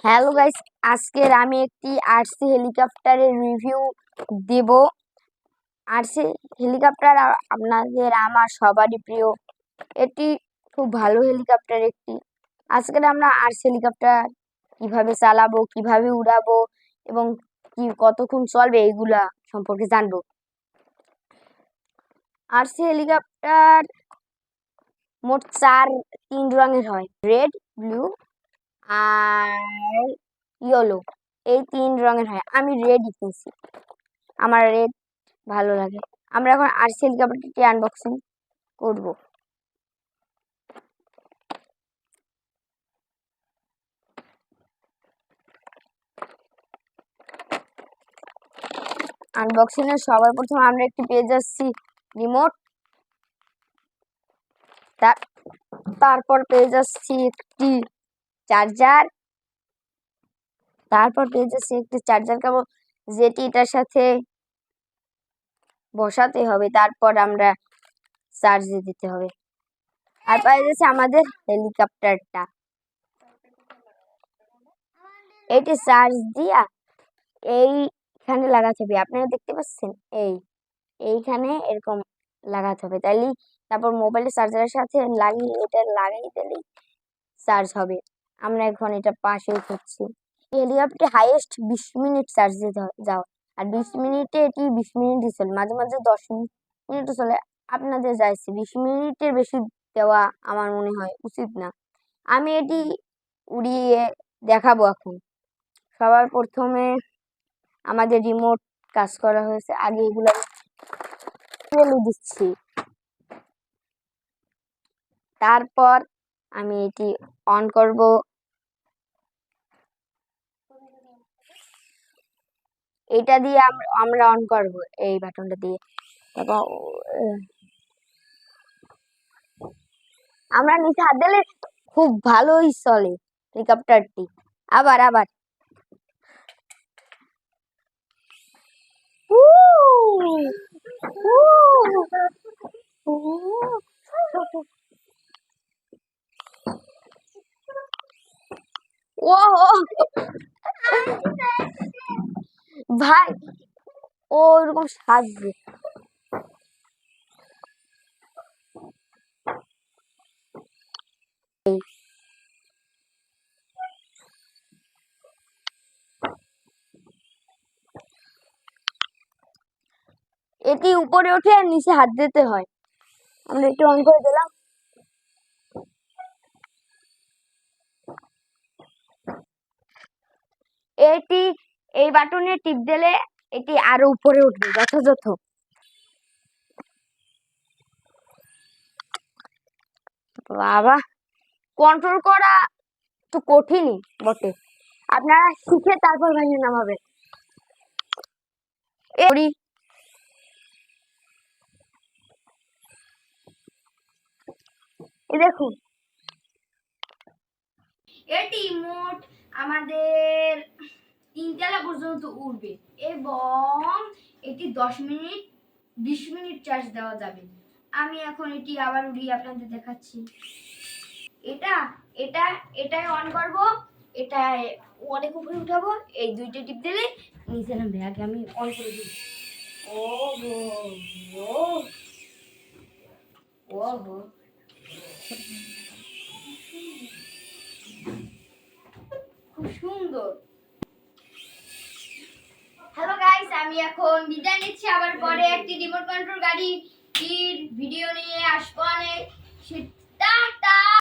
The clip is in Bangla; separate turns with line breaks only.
হ্যালো গাইস, আজকের আমি একটি আরসি হেলিকপ্টারের রিভিউ দেব। আরসি হেলিকপ্টার আপনাদের আমার সবারই প্রিয়। এটি খুব ভালো হেলিকপ্টার একটি। আজকের আমরা আরসি হেলিকপ্টার কিভাবে চালাবো, কিভাবে উড়াবো এবং কতক্ষণ চলবে এইগুলা সম্পর্কে জানবো। আরসি হেলিকপ্টার মোট তিন রঙের হয়, রেড, ব্লু আর ইয়েলো। এই তিন রঙের হয়। আমি রেড কিনছি, আমার রেড ভালো লাগে। আমরা এখন আরসি হেলিকপ্টারটি আনবক্সিং করব। আনবক্সিং এর সবার প্রথম আমরা একটি পেয়ে যাচ্ছি রিমোট, তারপর পেয়ে যাচ্ছি একটি চার্জার, তারপর পেয়ে যাচ্ছি একটি চার্জার কেবল যেটি এটার সাথে বসাতে হবে, তারপর আমরা চার্জে দিতে হবে। আর পেয়ে যাচ্ছে আমাদের হেলিকপ্টারটা। এটি চার্জ দিয়া এইখানে লাগাতে হবে, আপনারা দেখতে পাচ্ছেন এইখানে এরকম লাগাতে হবে, তারপর মোবাইলের চার্জারের সাথে লাগাই দিলেই চার্জ হবে। আমরা এখন এটা পাশেই করছি। হেলিকপ্টারটি হাইয়েস্ট 20 মিনিট চার্জ দিতে যাও, আর 20 মিনিটে এটি 20 মিনিটই চলে, মাঝে মাঝে 10 মিনিটও চলে, আপনাদের যাইছে। 20 মিনিটের বেশি দেওয়া আমার মনে হয় উচিত না। আমি এটি উড়িয়ে দেখাবো এখন। সবার প্রথমে আমাদের রিমোট কাজ করা হয়েছে, আগে এগুলো ফেলে দিচ্ছি। তারপর আমি এটি অন করব। এটা দিয়ে আমরা অন করব, এই বাটনটা দিয়ে। তারপর আমরা নিচে হাত দিলে খুব ভালোই চলে হেলিকপ্টারটি। আবার আবার ও ভাই, ও এরকম সাজছে। এটি উপরে উঠে নিচে হাত দিতে হয়। আমরা একটু অন করে দিলাম। এই বাটনে টিপ দিলে এটি আরো উপরে উঠবে যথাযথ। বাবা, কন্ট্রোল করা তো কঠিনই বটে, আপনারা শিখে তারপর ভেঙে নামাবেন। দেখুন, এটি মোট আমাদের 3 তলা পর্যন্ত উঠবে এবং এটি 10 মিনিট 20 মিনিট চার্জ দেওয়া যাবে। আমি এখন এটি আবার উড়িয়ে আপনাদের দেখাচ্ছি। এটাই অন করব, এটা অনেক উপরে উঠাবো, এই দুইটা টিপ দিলে নিচে নামবে। আগে আমি অন করে দিই। ও হো ও হো, খুব সুন্দর। হ্যালো গাইস, আমি এখন বিদায় নিচ্ছি। আবার পরে একটি রিমোট কন্ট্রোল গাড়ির